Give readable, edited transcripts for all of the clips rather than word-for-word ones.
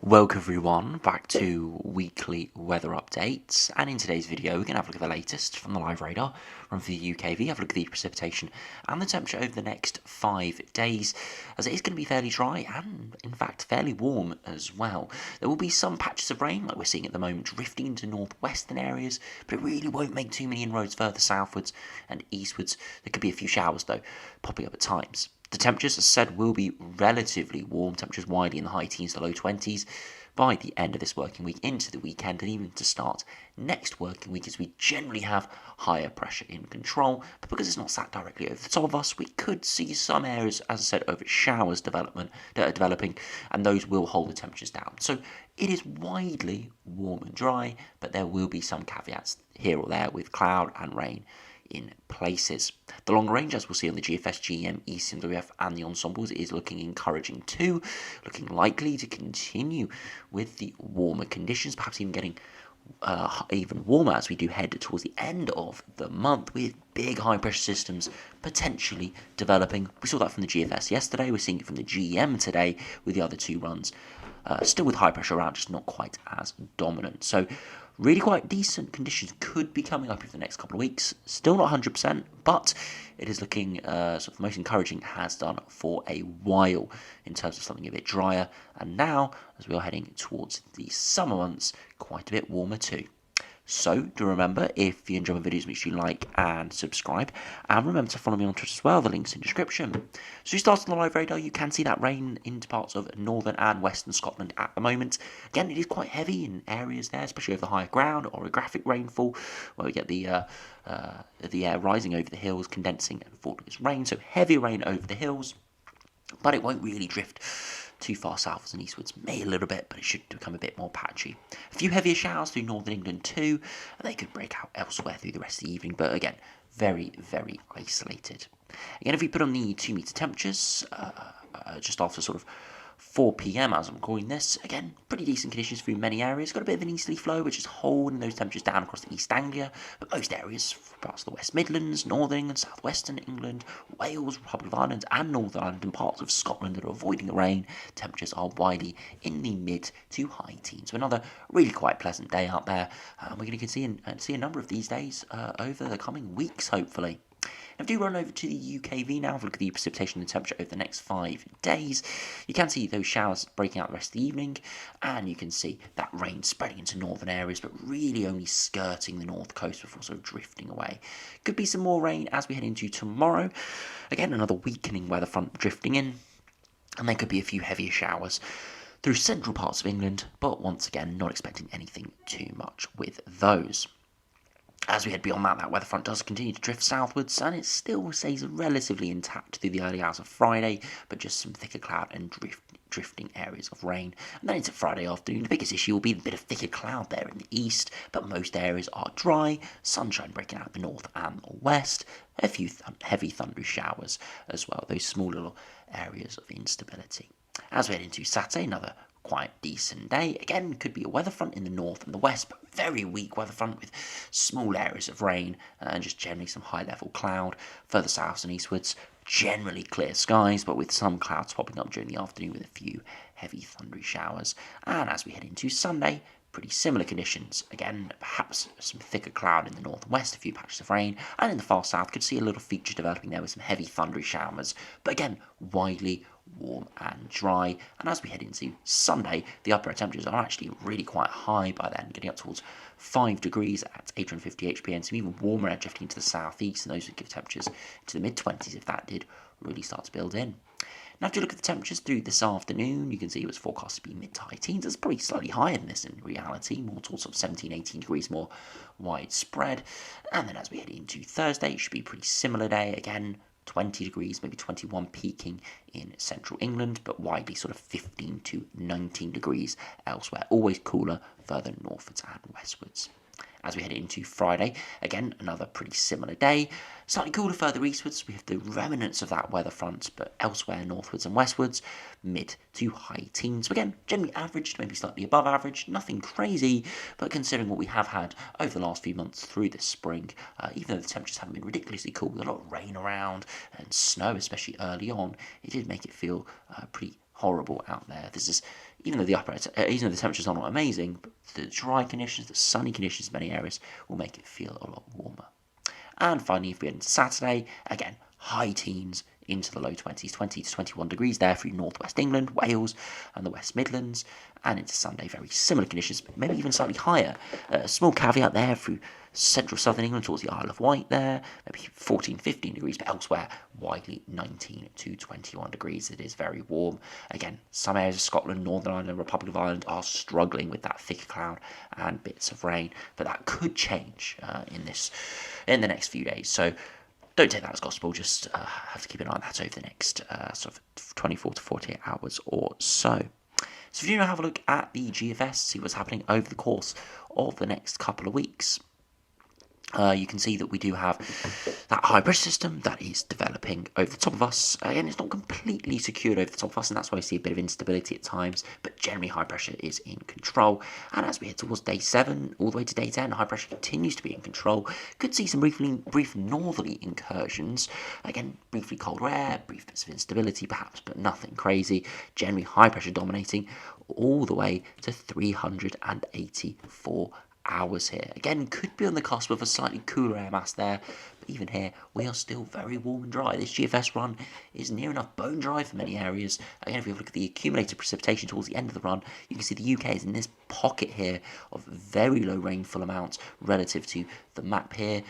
Welcome everyone back to weekly weather updates, and in today's video we're going to have a look at the latest from the live radar run for the UKV, have a look at the precipitation and the temperature over the next 5 days, as it is going to be fairly dry and in fact fairly warm as well. There will be some patches of rain like we're seeing at the moment drifting into northwestern areas, but it really won't make too many inroads further southwards and eastwards. There could be a few showers though popping up at times. The temperatures, as said, will be relatively warm, temperatures widely in the high teens to low 20s by the end of this working week into the weekend, and even to start next working week, as we generally have higher pressure in control. But because it's not sat directly over the top of us, we could see some areas, as I said, over showers developing, and those will hold the temperatures down. So it is widely warm and dry, but there will be some caveats here or there with cloud and rain in places. The longer range, as we'll see on the GFS, GEM, ECMWF and the ensembles, is looking encouraging too, looking likely to continue with the warmer conditions, perhaps even getting even warmer as we do head towards the end of the month, with big high pressure systems potentially developing. We saw that from the GFS yesterday, we're seeing it from the GEM today with the other two runs. Still with high pressure around, just not quite as dominant. So really quite decent conditions could be coming up in the next couple of weeks. Still not 100%, but it is looking sort of the most encouraging it has done for a while in terms of something a bit drier. And now, as we are heading towards the summer months, quite a bit warmer too. So do remember, if you enjoy my videos, make sure you like and subscribe, and remember to follow me on Twitter as well, the link's in the description. So you start on the live radar, you can see that rain into parts of northern and western Scotland at the moment. Again, it is quite heavy in areas there, especially over the higher ground, orographic rainfall, where we get the air rising over the hills, condensing and falling as rain. So heavy rain over the hills, but it won't really drift too far southwards and eastwards, may a little bit, but it should become a bit more patchy. A few heavier showers through northern England too, and they could break out elsewhere through the rest of the evening, but again, very, very isolated. Again, if we put on the 2 metre temperatures, just after sort of 4 p.m. as I'm calling this, again, pretty decent conditions through many areas. Got a bit of an easterly flow, which is holding those temperatures down across the East Anglia, but most areas, parts of the West Midlands, Northern England, Southwestern England, Wales, Republic of Ireland, and Northern Ireland, and parts of Scotland that are avoiding the rain, temperatures are widely in the mid to high teens. So another really quite pleasant day out there. We're going to see a number of these days over the coming weeks, hopefully. Now, if you run over to the UKV now, have a look at the precipitation and temperature over the next 5 days. You can see those showers breaking out the rest of the evening, and you can see that rain spreading into northern areas, but really only skirting the north coast before sort of drifting away. Could be some more rain as we head into tomorrow. Again, another weakening weather front drifting in, and there could be a few heavier showers through central parts of England, but once again, not expecting anything too much with those. As we head beyond that weather front does continue to drift southwards, and it still stays relatively intact through the early hours of Friday, but just some thicker cloud and drifting areas of rain. And then into Friday afternoon, the biggest issue will be the bit of thicker cloud there in the east, but most areas are dry, sunshine breaking out the north and the west, a few heavy thundery showers as well, those small little areas of instability. As we head into Saturday, another quite decent day. Again, could be a weather front in the north and the west, but very weak weather front with small areas of rain and just generally some high level cloud. Further south and eastwards, generally clear skies, but with some clouds popping up during the afternoon with a few heavy thundery showers. And as we head into Sunday, pretty similar conditions. Again, perhaps some thicker cloud in the north and west, a few patches of rain, and in the far south could see a little feature developing there with some heavy thundery showers, but again, widely warm and dry. And as we head into Sunday, the upper temperatures are actually really quite high by then, getting up towards 5 degrees at 850 HPN, some even warmer air drifting into the southeast, and those would give temperatures to the mid-20s if that did really start to build in. Now, if you look at the temperatures through this afternoon, you can see it was forecast to be mid to high teens. It's probably slightly higher than this in reality, more towards sort of 17, 18 degrees more widespread. And then as we head into Thursday, it should be a pretty similar day. Again, 20 degrees, maybe 21 peaking in central England, but widely sort of 15 to 19 degrees elsewhere. Always cooler further northwards and westwards. As we head into Friday, again, another pretty similar day. Slightly cooler further eastwards, we have the remnants of that weather front, but elsewhere northwards and westwards, mid to high teens. Again, generally average, maybe slightly above average, nothing crazy, but considering what we have had over the last few months through this spring, even though the temperatures haven't been ridiculously cool, with a lot of rain around and snow, especially early on, it did make it feel pretty horrible out there. This is even though the temperatures are not amazing, but the dry conditions, the sunny conditions in many areas will make it feel a lot warmer. And finally, if we head into Saturday, again, high teens into the low 20s, 20 to 21 degrees there through northwest England, Wales, and the West Midlands. And into Sunday, very similar conditions, but maybe even slightly higher. A small caveat there through central southern England towards the Isle of Wight there, maybe 14, 15 degrees, but elsewhere, widely 19 to 21 degrees. It is very warm. Again, some areas of Scotland, Northern Ireland, Republic of Ireland are struggling with that thicker cloud and bits of rain, but that could change in the next few days. So don't take that as gospel, just have to keep an eye on that over the next sort of 24 to 48 hours or so. So if you now have a look at the GFS, see what's happening over the course of the next couple of weeks. You can see that we do have that high pressure system that is developing over the top of us. Again, it's not completely secured over the top of us, and that's why we see a bit of instability at times, but generally high pressure is in control. And as we head towards day 7, all the way to day 10, high pressure continues to be in control. Could see some brief northerly incursions. Again, briefly colder air, brief bits of instability perhaps, but nothing crazy. Generally high pressure dominating all the way to 384 hours here. Again, could be on the cusp of a slightly cooler air mass there, but even here we are still very warm and dry. This GFS run is near enough bone dry for many areas. Again, if we look at the accumulated precipitation towards the end of the run, you can see the UK is in this pocket here of very low rainfall amounts relative to the map here.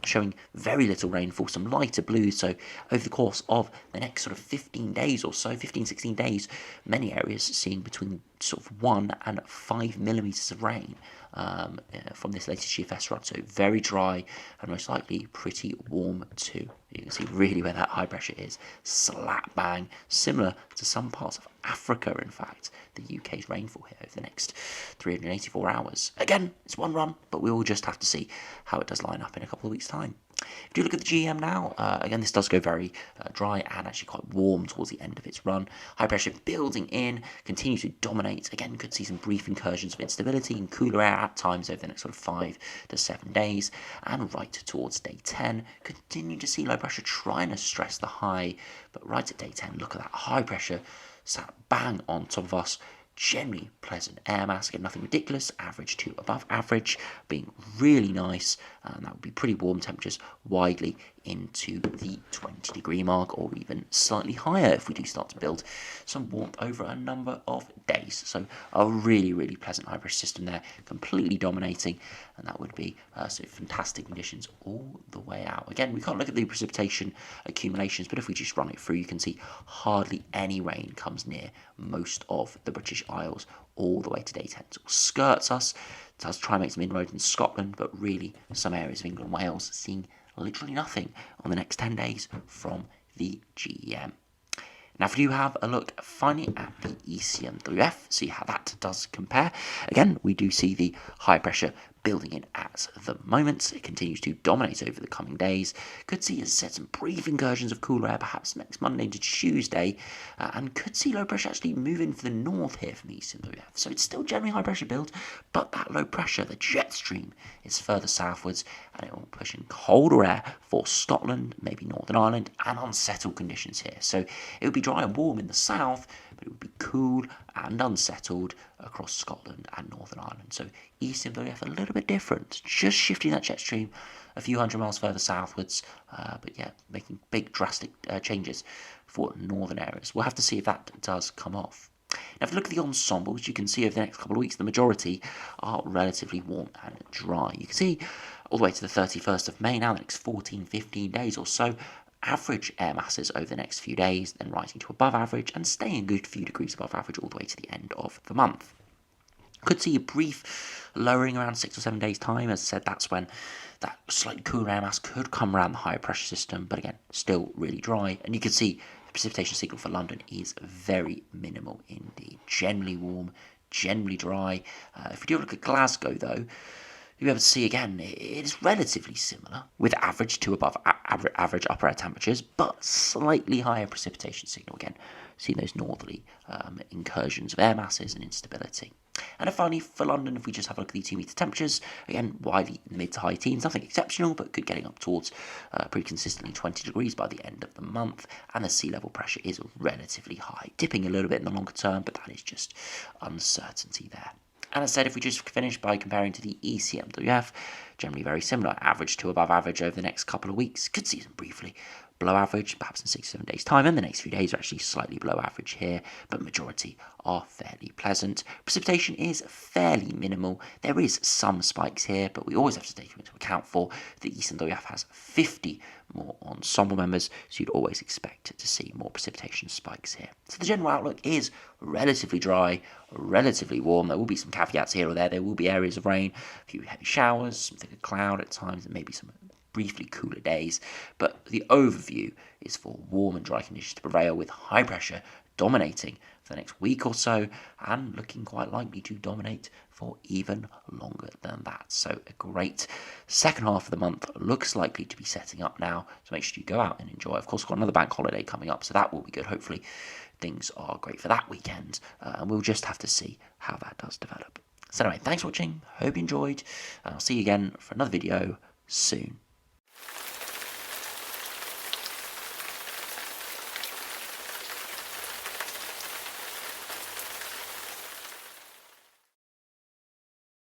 Showing very little rainfall, some lighter blues. So over the course of the next sort of 15 days or so, 15, 16 days, many areas seeing between sort of 1 and 5 millimetres of rain from this latest GFS run. So very dry and most likely pretty warm too. You can see really where that high pressure is slap bang, similar to some parts of Africa, in fact, the UK's rainfall here over the next 384 hours. Again, it's one run, but we will just have to see how it does line up in a couple of weeks' time. If you look at the GM now, again, this does go very dry and actually quite warm towards the end of its run. High pressure building in, continues to dominate. Again, could see some brief incursions of instability and cooler air at times over the next sort of 5 to 7 days. And right towards day 10, continue to see low pressure trying to stress the high. But right at day 10, look at that high pressure sat bang on top of us. Generally pleasant air mass, again nothing ridiculous, average to above average, being really nice, and that would be pretty warm temperatures widely into the 20 degree mark or even slightly higher if we do start to build some warmth over a number of days. So a really, really pleasant high pressure system there, completely dominating, and that would be fantastic conditions all the way out. Again, we can't look at the precipitation accumulations, but if we just run it through, you can see hardly any rain comes near most of the British Isles all the way to day 10. So it skirts us, does try and make some inroads in Scotland, but really some areas of England and Wales seeing literally nothing on the next 10 days from the GEM. Now, if you have a look finally at the ECMWF, see how that does compare. Again, we do see the high pressure building in at the moment. It continues to dominate over the coming days. Could see, as I said, some brief incursions of cooler air perhaps next Monday to Tuesday, and could see low pressure actually moving for the north here from the ECMWF. So it's still generally high pressure build, but that low pressure, the jet stream, is further southwards, and it will push in colder air for Scotland, maybe Northern Ireland, and unsettled conditions here. So it would be dry and warm in the south, but it would be cool and unsettled across Scotland and Northern Ireland. So ECMWF a little bit different, just shifting that jet stream a few hundred miles further southwards, but yeah, making big drastic changes for northern areas. We'll have to see if that does come off. Now, if you look at the ensembles, you can see over the next couple of weeks, the majority are relatively warm and dry. You can see all the way to the 31st of May now, the next 14, 15 days or so, average air masses over the next few days, then rising to above average and staying a good few degrees above average all the way to the end of the month. Could see a brief lowering around 6 or 7 days' time. As I said, that's when that slightly cooler air mass could come around the higher pressure system, but again, still really dry. And you can see the precipitation signal for London is very minimal indeed. Generally warm, generally dry. If we do look at Glasgow, though, you'll be able to see again, it is relatively similar, with average to above average upper air temperatures, but slightly higher precipitation signal again, seeing those northerly incursions of air masses and instability. And then finally, for London, if we just have a look at the 2 metre temperatures, again, widely in the mid to high teens, nothing exceptional, but good getting up towards pretty consistently 20 degrees by the end of the month, and the sea level pressure is relatively high, dipping a little bit in the longer term, but that is just uncertainty there. And as I said, if we just finish by comparing to the ECMWF, generally very similar, average to above average over the next couple of weeks. Could see them briefly below average, perhaps in 6 or 7 days' time, and the next few days are actually slightly below average here, but majority are fairly pleasant. Precipitation is fairly minimal. There is some spikes here, but we always have to take into account for the ECMWF has 50 more ensemble members, so you'd always expect to see more precipitation spikes here. So the general outlook is relatively dry, relatively warm. There will be some caveats here or there. There will be areas of rain, a few heavy showers, some thicker cloud at times, and maybe some briefly cooler days, but the overview is for warm and dry conditions to prevail, with high pressure dominating for the next week or so, and looking quite likely to dominate for even longer than that. So a great second half of the month looks likely to be setting up now, so make sure you go out and enjoy. Of course, we've got another bank holiday coming up, so that will be good. Hopefully things are great for that weekend, and we'll just have to see how that does develop. So anyway, thanks for watching, hope you enjoyed, and I'll see you again for another video soon.